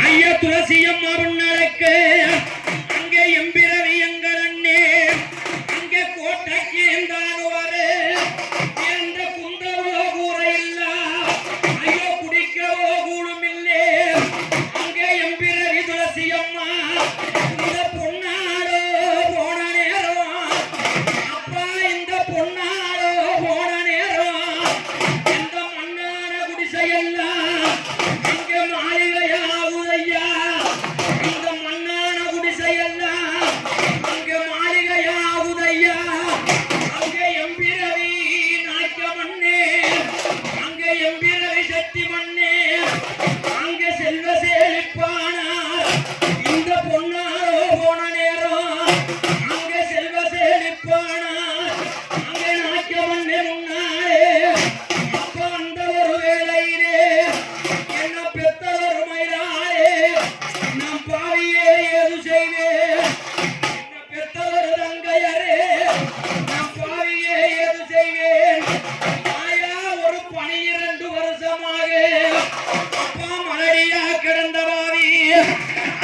ஐயா துளசியம்மா நடக்கு அங்கே எம்பிரவி எங்கள் அண்ணே அங்கே கோட்டைக்கு இருந்தாரு எந்த குந்தவோ கூரை இல்ல ஐயோ குடிக்கவோ கூடும் இல்லே அங்கே எம்பிரவி துளசியம்மா இந்த பொன்னாடோ போன நேரம் அப்பா இந்த பொன்னாடோ போன நேரம் இந்த மண்ணான குடிசையெல்லாம்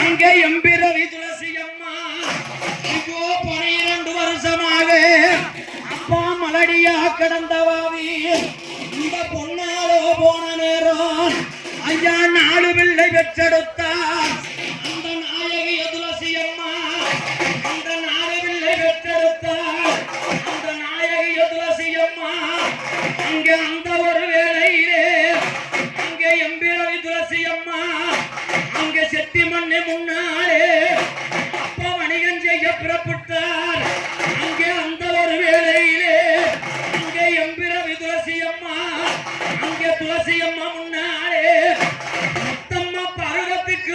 அங்கே எம்பிரவி துளசியம்மா இப்போ 12 வருஷமாக அப்பா மலடியா கிடந்தவாவி இந்த பொன்னாலோ போன நேரம் ஐயா 4 பிள்ளை பெற்றெடுத்தார் அந்த நாயகி துளசியம்மா அந்த 4 பிள்ளை பெற்றெடுத்தார் அந்த நாயகி துளசியம்மா அங்கே அந்த ஒரு வேளையிலே அங்கே எம்பிரவி துளசியம்மா அங்கே செட்டி மண்ணை முன்னாலே அப்பா வணிகம் செய்ய புறப்பட்டார் அங்கே அந்த ஒரு வேளையிலே அங்கே எம்பிரவி துளசியம்மா அங்கே துளசியம்மா முன்னாலே முத்தம்மா பருவத்துக்கு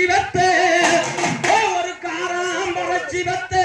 வத்த ஒரு காராம் படைச்சி வத்த